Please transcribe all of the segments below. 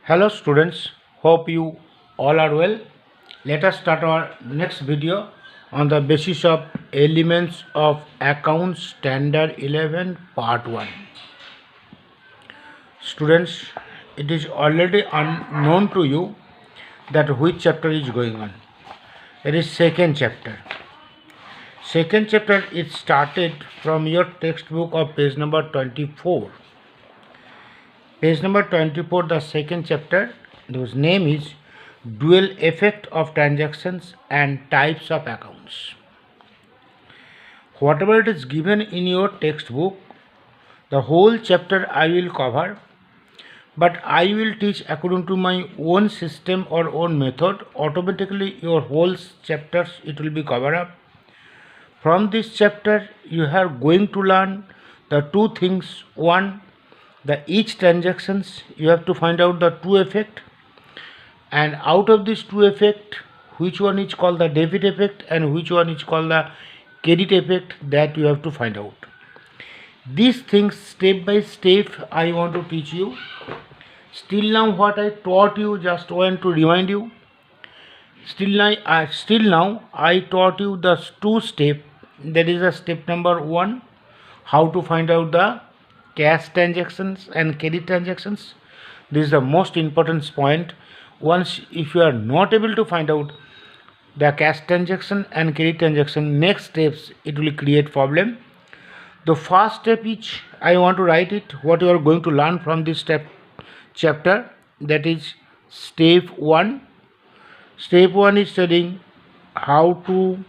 Hello students, hope you all are well. Let us start our next video on the basis of elements of accounts standard 11 part 1. Students, it is already unknown to you that which chapter is going on. It is second chapter. Second chapter is started from your textbook of page number 24. Page number 24, the second chapter, whose name is Dual Effect of Transactions and Types of Accounts. Whatever it is given in your textbook, the whole chapter I will cover, but I will teach according to my own system or own method. Automatically your whole chapters it will be covered up. From this chapter you are going to learn the two things. One, the each transactions you have to find out the two effect, and out of this two effect which one is called the debit effect and which one is called the credit effect, that you have to find out. These things step by step I want to teach you. Still now what I taught you, just want to remind you. Still now I taught you the two steps. That is a step number 1, how to find out the cash transactions and credit transactions. This is the most important point. Once if you are not able to find out the cash transaction and credit transaction, next steps it will create problem. The first step is I want to write it what you are going to learn from this chapter, that is step 1. Step 1 is studying how to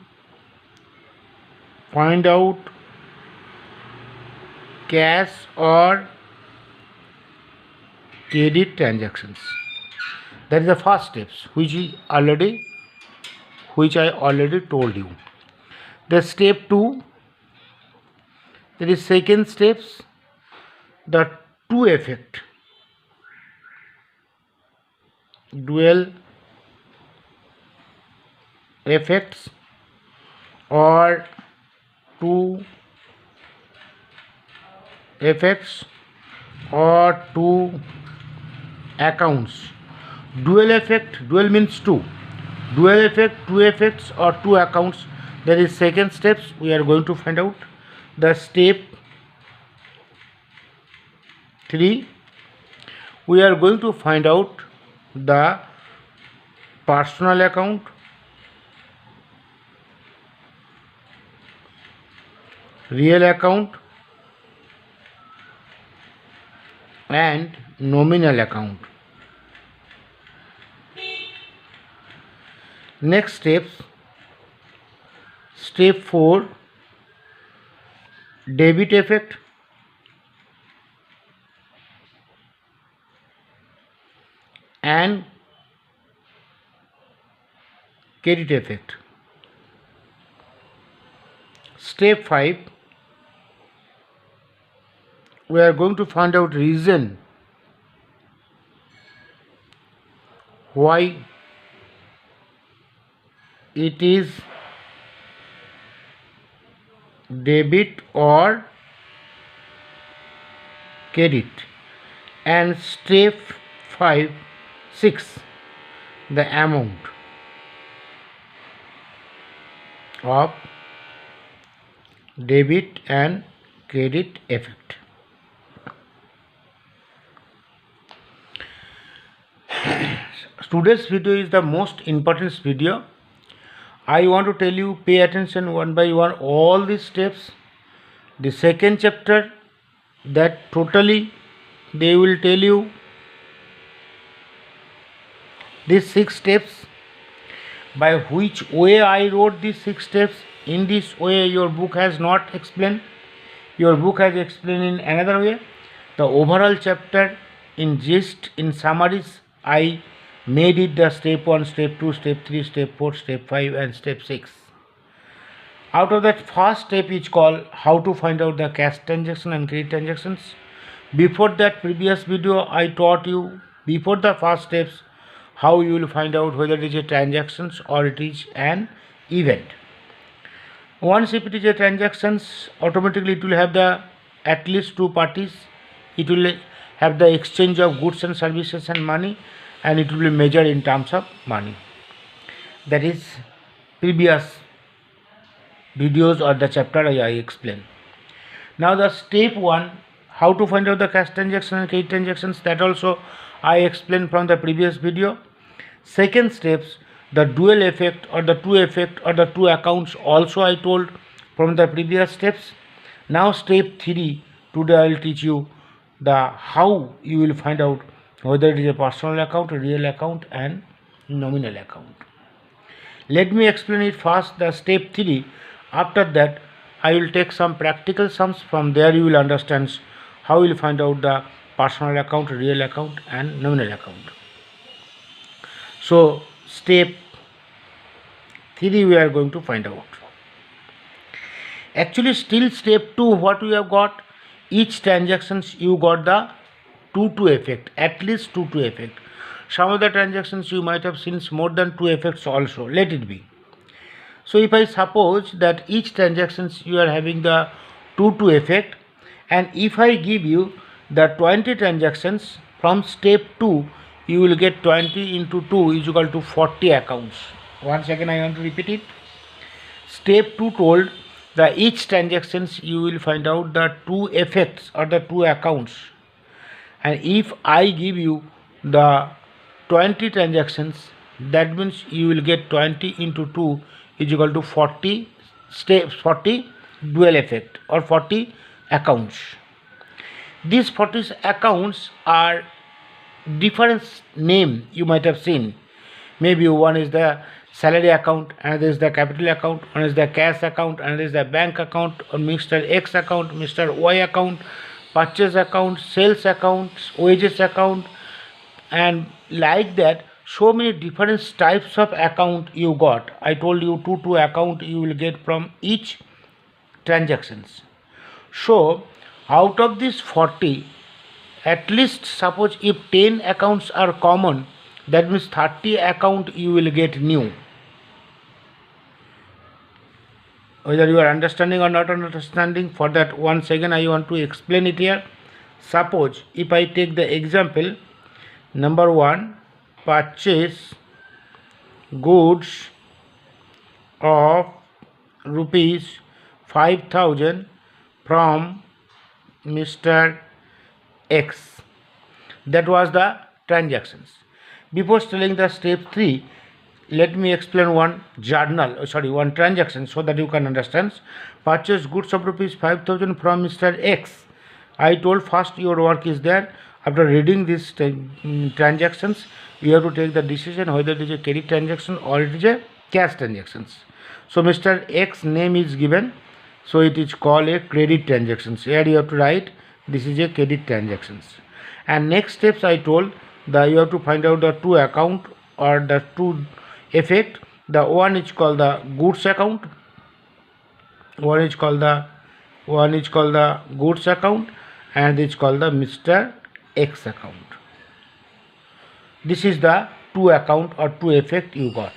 find out cash or credit transactions. That is the first steps which I already told you. The step 2, that is second steps, the two effect, dual effects or two effects or two accounts. Dual effect, dual means two. Dual effect, two effects or two accounts. That is second steps we are going to find out. The step 3, we are going to find out the personal account, real account and nominal account. Next steps, step 4, debit effect and credit effect. Step 5, we are going to find out reason why it is debit or credit. And step 6, the amount of debit and credit effect. Today's video is the most important video. I want to tell you, pay attention one by one all these steps. The second chapter, that totally they will tell you these 6 steps. By which way I wrote these 6 steps, in this way your book has not explained. Your book has explained in another way. The overall chapter in gist, in summaries, I made it the step 1, step 2, step 3, step 4, step 5 and step 6. Out of that first step is called how to find out the cash transaction and credit transactions. Before that previous video I taught you, before the first steps, how you will find out whether it is a transactions or it is an event. Once if it is a transactions, automatically it will have the at least two parties. It will have the exchange of goods and services and money, and it will be measured in terms of money. That is previous videos or the chapter I explained. Now the step 1, how to find out the cash transaction and credit transactions, that also I explained from the previous video. Second steps, the dual effect or the two accounts, also I told from the previous steps. Now step 3, today I will teach you the how you will find out whether it is a personal account, real account and nominal account. Let me explain it first, the step 3. After that I will take some practical sums. From there you will understand how you will find out the personal account, real account and nominal account. So step 3 we are going to find out. Actually still step 2, what we have got, each transactions you got the 2 effect, at least 2 effect. Some of the transactions you might have seen more than 2 effects also, let it be. So if I suppose that each transactions you are having the 2 effect, and if I give you the 20 transactions from step 2, you will get 20 into 2 is equal to 40 accounts. Once again I want to repeat it. Step 2 told that each transactions you will find out the 2 effects or the 2 accounts, and if I give you the 20 transactions, that means you will get 20 into 2 is equal to 40 steps, 40 dual effect or 40 accounts. These 40 accounts are different name you might have seen. Maybe one is the salary account, another is the capital account, one is the cash account, another is the bank account, or Mr. X account, Mr. Y account, purchase account, sales account, wages account, and like that. So many different types of account you got. I told you 2 account you will get from each transactions. So out of this 40, at least suppose if 10 accounts are common, that means 30 account you will get new. Whether you are understanding or not understanding, for that once again I want to explain it here. Suppose if I take the example number 1, purchase goods of rupees 5,000 from Mr. X. That was the transactions. Before telling the step 3, let me explain one one transaction so that you can understand. Purchase goods of rupees 5,000 from Mr. X. I told first your work is there. After reading these transactions, you have to take the decision whether it is a credit transaction or it is a cash transactions. So Mr. X name is given, so it is called a credit transactions. Here you have to write this is a credit transactions. And next steps I told that you have to find out the 2 account or the 2 effect. The one is called the goods account, one is called the goods account, and it's called the Mr. X account. This is the 2 account or 2 effect you got.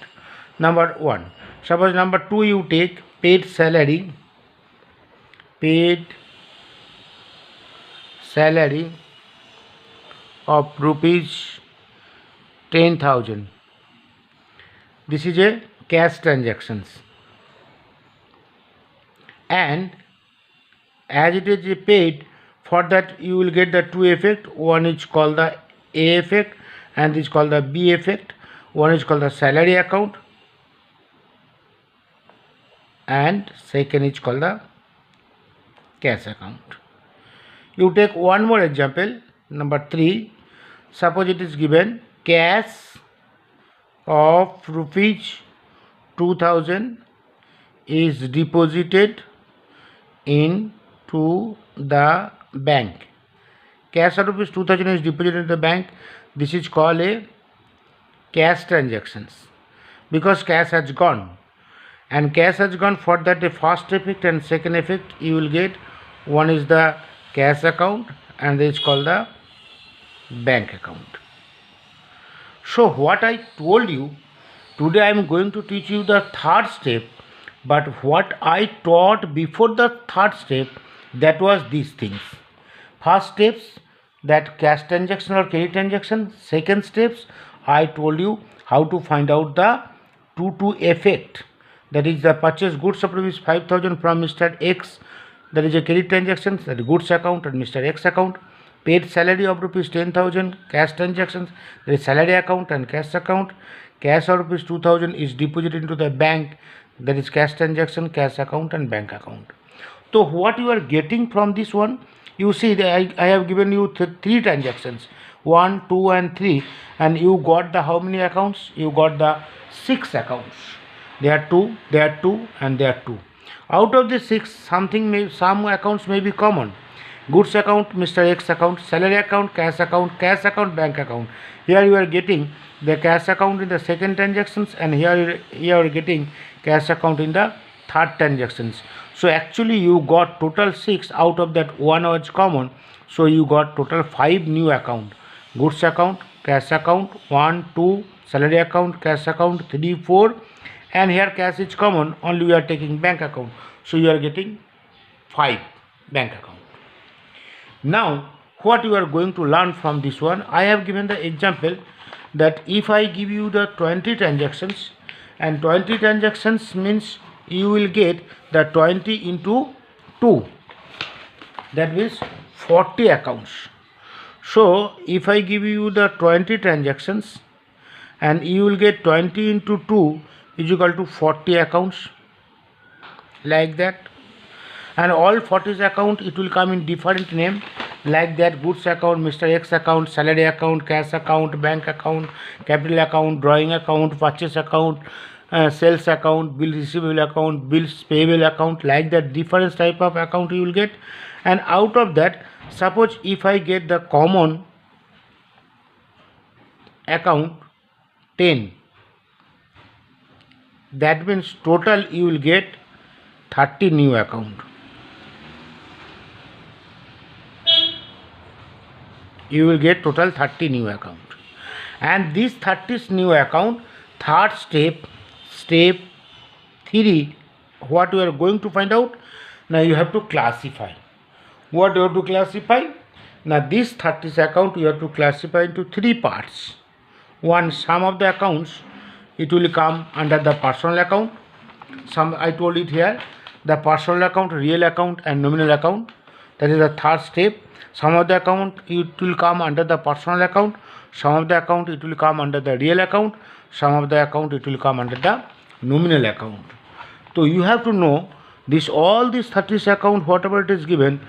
Number 1. Suppose number 2 you take paid salary of rupees 10,000. This is a cash transactions, and as it is paid, for that you will get the 2 effect. One is called the A effect and this is called the B effect. One is called the salary account and second is called the cash account. You take one more example, number 3. Suppose it is given cash of rupees 2,000 is deposited into the bank. Cash of rupees 2,000 is deposited in the bank. This is called a cash transactions because cash has gone, and cash has gone. For that the first effect and second effect you will get. One is the cash account and this is called the bank account. So what I told you, today I am going to teach you the third step, but what I taught before the third step, that was these things. First steps, that cash transaction or credit transaction. Second steps, I told you how to find out the 2 effect. That is the purchase goods of rupees 5,000 from Mr. X. That is a credit transaction, that is goods account and Mr. X account. Paid salary of rupees 10,000, cash transactions, that is salary account and cash account. Cash of rupees 2,000 is deposited into the bank, that is cash transaction, cash account and bank account. So what you are getting from this one, you see that I have given you three transactions, 1, 2 and 3, and you got the how many accounts? You got the 6 accounts. There are 2, there are 2 and there are 2. Out of the 6, some accounts may be common. Goods account, Mr. X account, salary account, cash account, bank account. Here you are getting the cash account in the second transactions, and here you are getting cash account in the third transactions. So actually you got total 6, out of that 1 was common. So you got total 5 new account. Goods account, cash account, 1, 2, salary account, cash account, 3, 4, and here cash is common, only we are taking bank account. So you are getting 5 bank account. Now what you are going to learn from this one, I have given the example that if I give you the 20 transactions, and 20 transactions means you will get the 20 into 2, that means 40 accounts. So if I give you the 20 transactions and you will get 20 into 2 is equal to 40 accounts, like that. And all 40 account, it will come in different name, like that: goods account, Mr. X account, salary account, cash account, bank account, capital account, drawing account, purchase account, sales account, bill receivable account, bills payable account, like that. Different type of account you will get. And out of that, suppose if I get the common account 10, that means total you will get 30 new account. You will get total 30 new account. And this 30 new account, third step 3, what we are going to find out? Now you have to classify. What you have to classify? Now this 30 account you have to classify into 3 parts. One, some of the accounts, it will come under the personal account. Some, I told it here, the personal account, real account and nominal account. That is the third step. Some of the account it will come under the personal account, some of the account it will come under the real account, some of the account it will come under the nominal account. So you have to know this, all these 30 account, whatever it is given,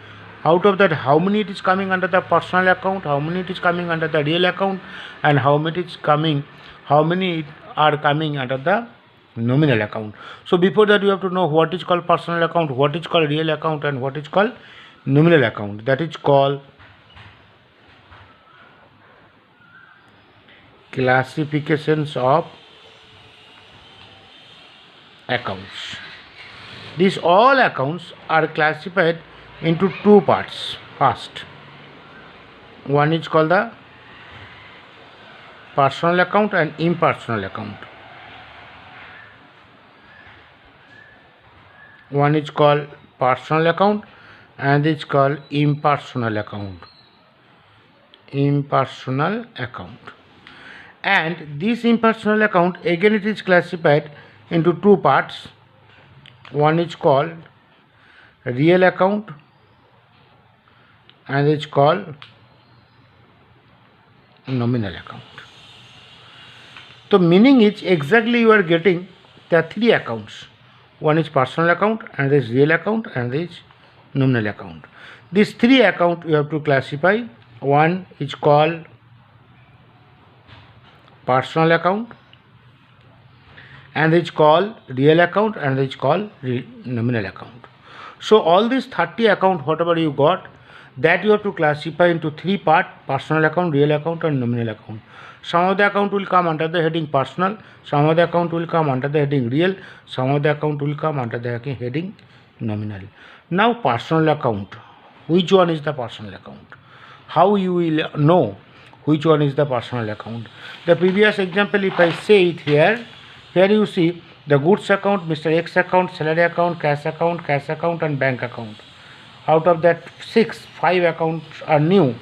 out of that how many it is coming under the personal account, how many it is coming under the real account, and how many are coming under the nominal account. So before that you have to know what is called personal account, what is called real account, and what is called nominal account. That is called classifications of accounts. These all accounts are classified into 2 parts. First, one is called the personal account and impersonal account. One is called personal account and it's called impersonal account. Impersonal account. And this impersonal account, again it is classified into 2 parts. One is called real account and it's called nominal account. So meaning is exactly you are getting the 3 accounts. One is personal account and this real account and this nominal account. These 3 account you have to classify. One is called personal account and it's called real account and it's called nominal account. So all these 30 account, whatever you got, that you have to classify into 3 part: personal account, real account and nominal account. Some of the account will come under the heading personal, some of the account will come under the heading real, some of the account will come under the heading nominal. Now personal account, which one is the personal account? How you will know which one is the personal account? The previous example, if I say it here you see the goods account, Mr. X account, salary account, cash account and bank account. Out of that 5 accounts are new.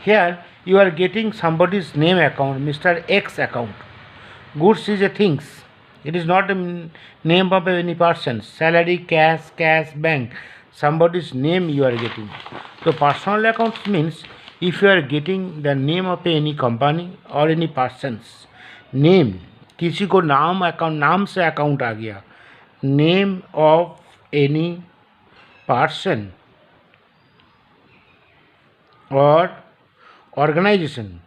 Here you are getting somebody's name account, Mr. X account. Goods is a things. It is not a name of any person. Salary, cash, bank. Somebody's name you are getting. So personal accounts means if you are getting the name of any company or any person's name, किसी को नाम से account आ गया, name of any person और organization.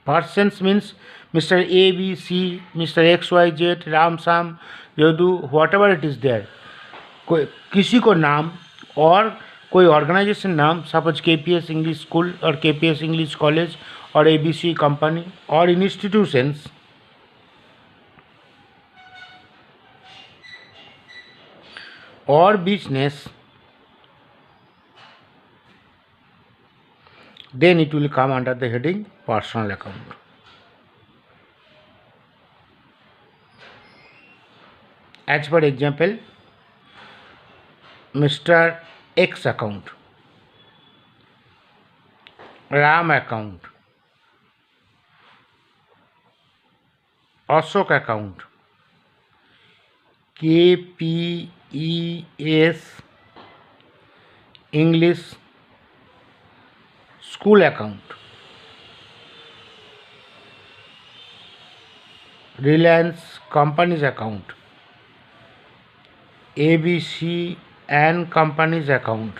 Persons means Mr. A, B, C, Mr. X, Y, Z, Ram, Sam, Yadu, whatever it is there. कोई किसी को नाम और कोई ऑर्गेनाइजेशन नाम, सपोज KPS इंग्लिश स्कूल और KPS इंग्लिश कॉलेज और ABC कंपनी और इंस्टीट्यूशंस और business, then it will come under the heading personal account. As for example, Mr. X account, Ram account, Ashok account, KPES English school account, Reliance company's account, ABC and company's account,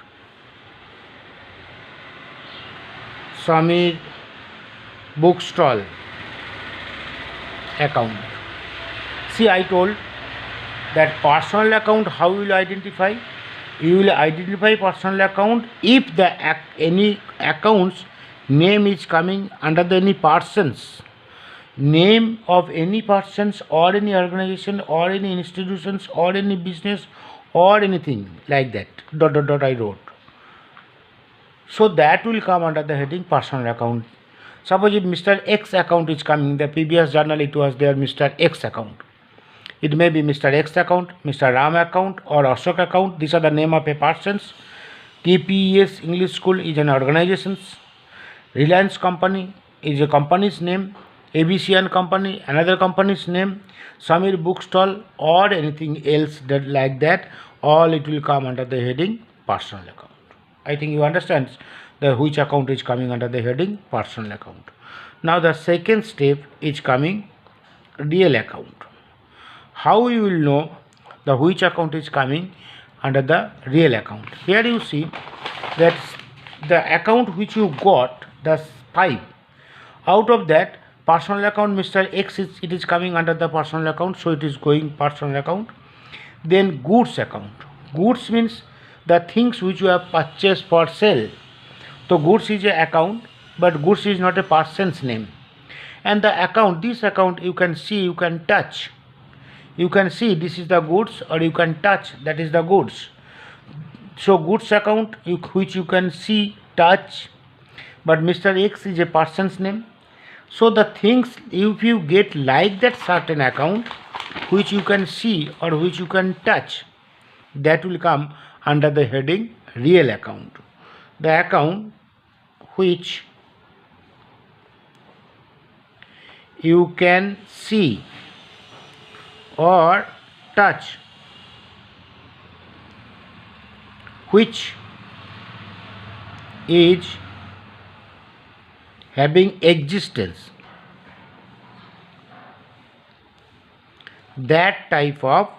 Samir bookstall account. See, I told that personal account, how you will identify? You will identify personal account if the any accounts name is coming under the any persons, name of any persons or any organization or any institutions or any business or anything like that. ... I wrote. So that will come under the heading personal account. Suppose if Mr. X account is coming, in the previous journal it was there Mr. X account. It may be Mr. X account, Mr. Ram account or Ashok account. These are the name of a persons. KPES English School is an organization. Reliance company is a company's name. ABC and company, another company's name. Samir bookstall or anything else that like that, all it will come under the heading personal account. I think you understand the which account is coming under the heading personal account. Now the second step is coming real account. How you will know the which account is coming under the real account? Here you see that the account which you got, the 5, out of that personal account Mr. X it is coming under the personal account, so it is going personal account. Then goods account. Goods means the things which you have purchased for sale. So goods is a account, but goods is not a person's name. And the account, this account you can see, you can touch. You can see this is the goods or you can touch, that is the goods. So goods account which you can see, touch, but Mr. X is a person's name. So the things if you get like that certain account which you can see or which you can touch, that will come under the heading real account. The account which you can see or touch, which is having existence, that type of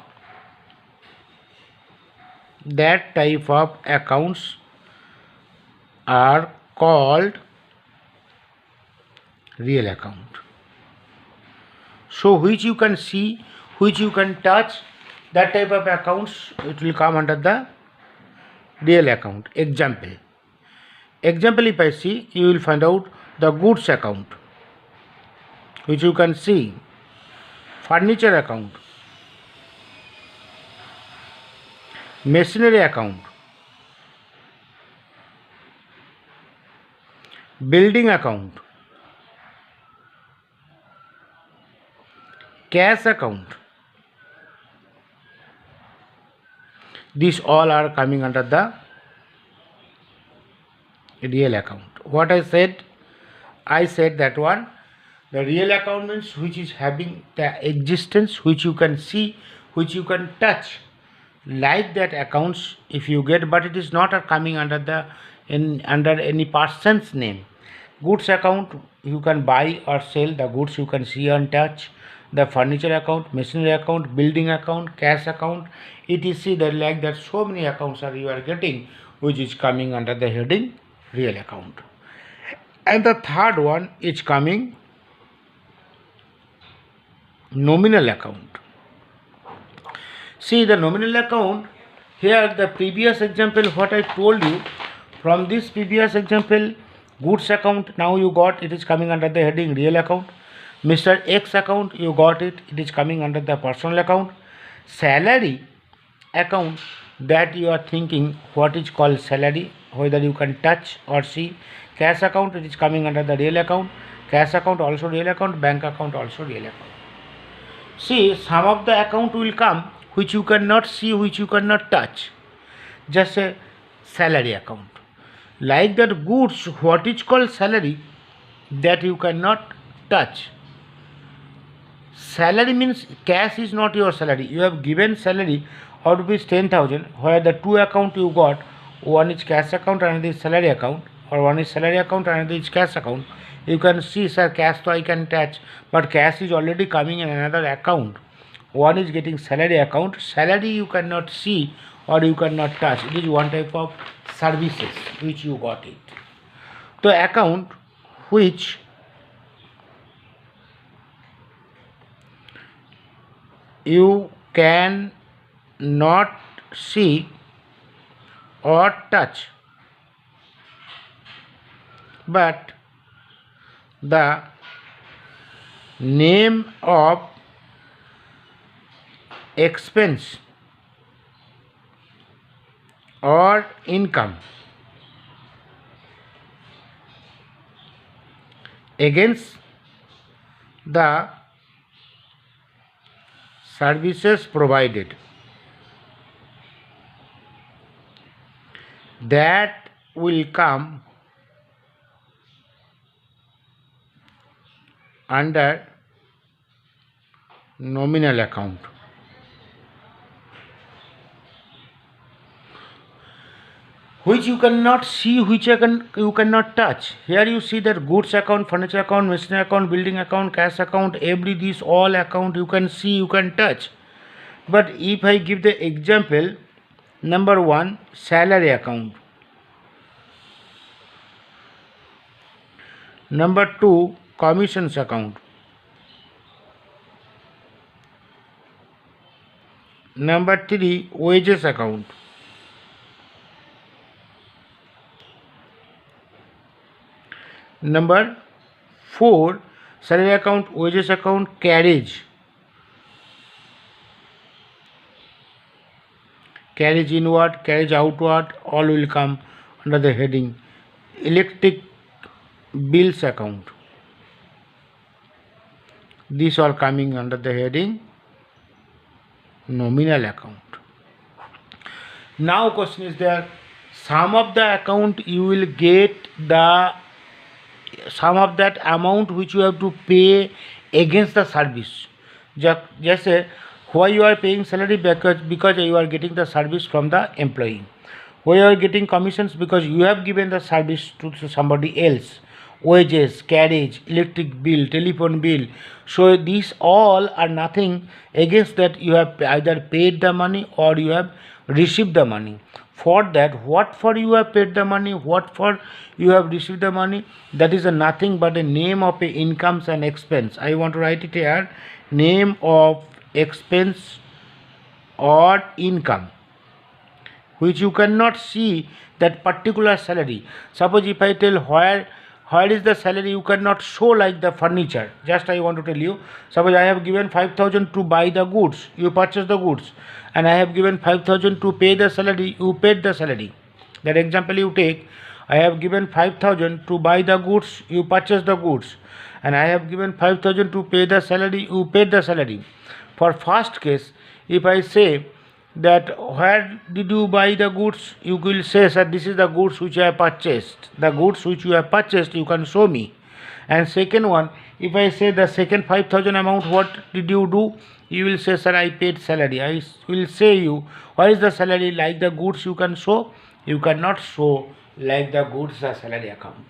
accounts are called real account. So which you can see, which you can touch, that type of accounts it will come under the real account. Example if I see, you will find out the goods account which you can see, furniture account, machinery account, building account, cash account. These all are coming under the real account. What I said that one. The real account means which is having the existence, which you can see, which you can touch. Like that accounts, if you get, but it is not coming under under any person's name. Goods account, you can buy or sell the goods you can see and touch. The furniture account, machinery account, building account, cash account, etc. That like that, so many accounts are you are getting, which is coming under the heading real account. And the third one is coming nominal account. See the nominal account, here the previous example what I told you, from this previous example, goods account, now you got it is coming under the heading real account. Mr. X account, you got it is coming under the personal account. Salary account, that you are thinking what is called salary, whether you can touch or see. Cash account, it is coming under the real account. Cash account also real account. Bank account also real account. See, some of the account will come which you cannot see, which you cannot touch. Just a salary account. Like that goods, what is called salary, that you cannot touch. Salary means cash is not your salary. You have given salary of rupees 10,000, where the two account you got, one is cash account and another is salary account, or one is salary account and another is cash account. You can see, sir, cash so I can touch, but cash is already coming in another account. One is getting salary account. Salary you cannot see or you cannot touch. It is one type of services which you got it. The account which you can not see or touch, but the name of expense or income against the services provided, that will come under nominal account. Which you cannot see, which you cannot touch. Here you see that goods account, furniture account, machinery account, building account, cash account, these all account you can see, you can touch. But if I give the example, number 1, salary account. Number 2, commissions account. Number 3, wages account. Number 4, salary account, wages account, carriage. Carriage inward, carriage outward, all will come under the heading electric bills account. These are coming under the heading nominal account. Now question is there, some of the account you will get the some of that amount which you have to pay against the service. Just say why you are paying salary, because you are getting the service from the employee. Why you are getting commissions, because you have given the service to somebody else. Wages, carriage, electric bill, telephone bill. So these all are nothing against that you have either paid the money or you have received the money. For that, what for you have paid the money, what for you have received the money, that is nothing but a name of a incomes and expense. I want to write it here, name of expense or income, which you cannot see that particular salary. Suppose if I tell where is the salary, you cannot show like the furniture. Just I want to tell you, suppose I have given 5,000 to buy the goods, you purchase the goods, and I have given 5,000 to pay the salary, you paid the salary. That example you take, I have given 5,000 to buy the goods, you purchase the goods, and I have given 5,000 to pay the salary, you paid the salary. For first case, if I say that where did you buy the goods? You will say, sir, this is the goods which I purchased. The goods which you have purchased, you can show me. And second one, if I say the second 5,000 amount, what did you do? You will say, sir, I paid salary. I will say you, what is the salary? Like the goods you can show? You cannot show like the goods the salary account.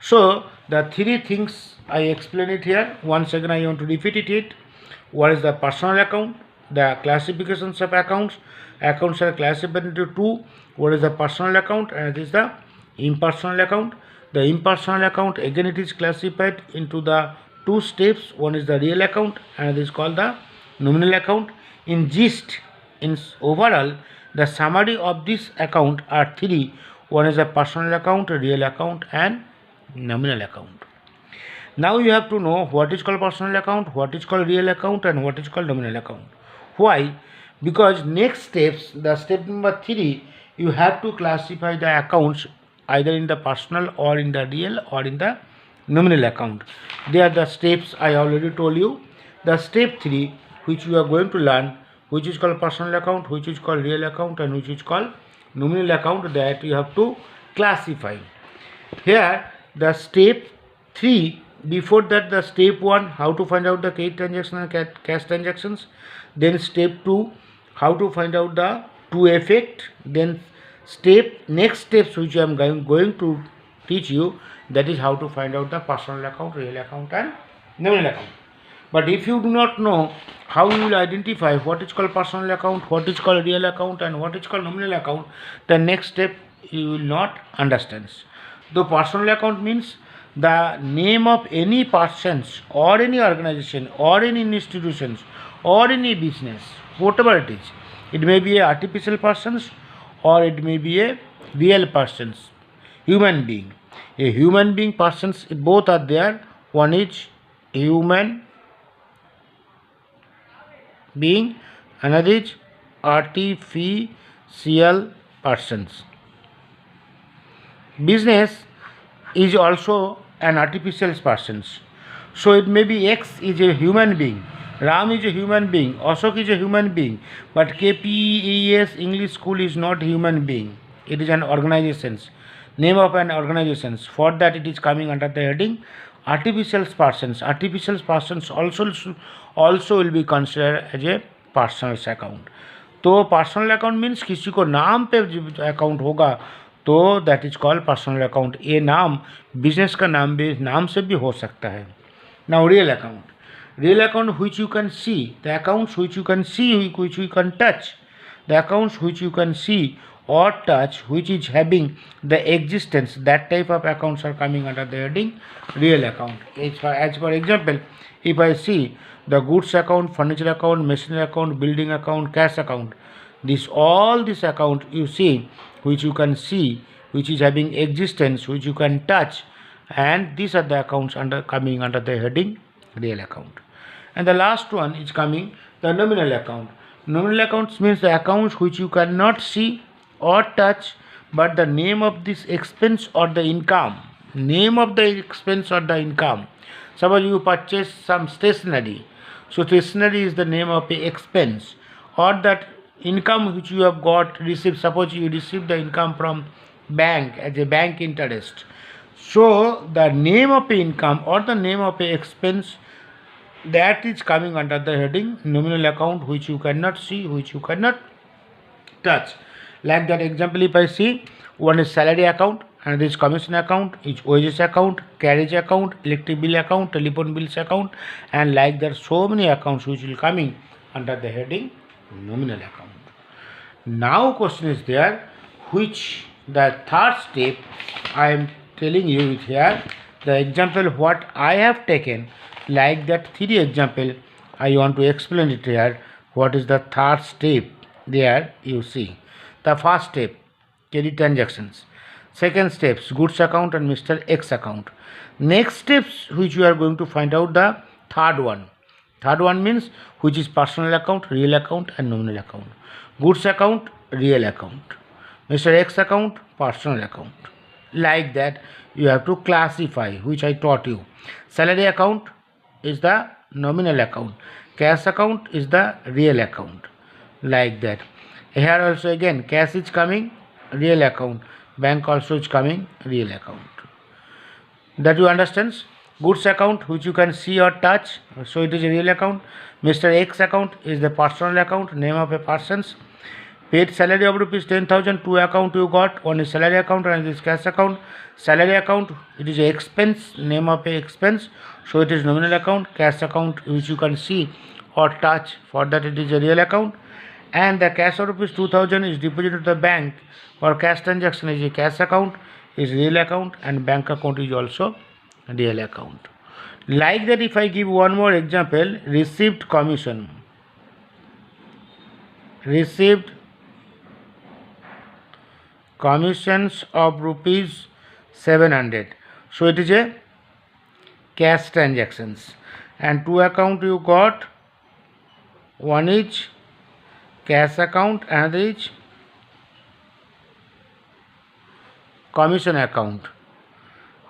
So the three things I explain it here. Once again I want to repeat it. What is the personal account? The classifications of accounts. Accounts are classified into two. What is the personal account and it is the impersonal account. The impersonal account, again it is classified into the two steps. One is the real account and it is called the nominal account. In gist, in overall, the summary of this account are three. One is a personal account, a real account and nominal account. Now you have to know what is called personal account, what is called real account and what is called nominal account. Why? Because next steps, the step number 3, you have to classify the accounts either in the personal or in the real or in the nominal account. They are the steps I already told you. The step 3 which you are going to learn, which is called personal account, which is called real account and which is called nominal account, that you have to classify. Here the step 3, before that the step 1, how to find out the credit transaction and cash transactions. Then step 2, how to find out the two effect. Then next steps which I am going to teach you, that is how to find out the personal account, real account and nominal account. But if you do not know how you will identify what is called personal account, what is called real account and what is called nominal account, the next step you will not understand. The personal account means the name of any persons or any organization or any institutions or any business, whatever it is. It may be a artificial persons or it may be a real persons, human being. A human being persons, both are there. One is human being, another is artificial persons. Business is also an artificial person. So it may be X is a human being, Ram is a human being, Ashok is a human being, but KPES English School is not human being. It is an organization, name of an organization. For that it is coming under the heading artificial persons. Artificial persons also will be considered as a personal account. तो personal account means किसी को नाम पे account होगा तो that is called personal account. ये नाम business का नाम से भी हो सकता है. Now real account. Real account which you can see, the accounts which you can see, which you can touch, the accounts which you can see or touch, which is having the existence, that type of accounts are coming under the heading real account. As for example, if I see the goods account, furniture account, machinery account, building account, cash account, all this account you see, which you can see, which is having existence, which you can touch, and these are the accounts coming under the heading real account. And the last one is coming the nominal account. Nominal accounts means the accounts which you cannot see or touch, but the name of this expense or the income, name of the expense or the income. Suppose you purchase some stationery, so stationery is the name of the expense, or that income which you have got received. Suppose you receive the income from bank as a bank interest, so the name of the income or the name of the expense, that is coming under the heading nominal account, which you cannot see, which you cannot touch. Like that example, if I see, one is salary account, and this commission account, is wages account, carriage account, electric bill account, telephone bills account, and like that so many accounts which will coming under the heading nominal account. Now question is there, which the third step I am telling you here, the example what I have taken, like that 3 example I want to explain it here. What is the third step? There you see. The first step, credit transactions. Second steps, goods account and Mr. X account. Next steps which you are going to find out the third one. Third one means which is personal account, real account and nominal account. Goods account, real account. Mr. X account, personal account. Like that you have to classify, which I taught you. Salary account is the nominal account. Cash account is the real account. Like that. Here also again cash is coming, real account. Bank also is coming, real account. That you understand? Goods account which you can see or touch, so it is a real account. Mr. X account is the personal account, name of a person's. Paid salary of rupees 10,000, two account you got, one is salary account and this cash account. Salary account, it is a expense, name of a expense, so it is nominal account. Cash account which you can see or touch, for that it is a real account. And the cash of rupees 2,000 is deposited to the bank for cash transaction is a cash account, is real account, and bank account is also real account. Like that, if I give one more example, received commission. Received commissions of rupees 700. So it is a cash transactions. And two account you got, one is cash account, another is commission account.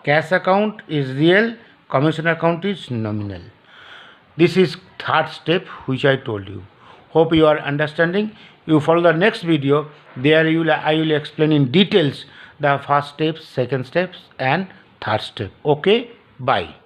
Cash account is real, commission account is nominal. This is third step which I told you. Hope you are understanding. You follow the next video. There I will explain in details the first steps, second steps and third step. Okay, bye.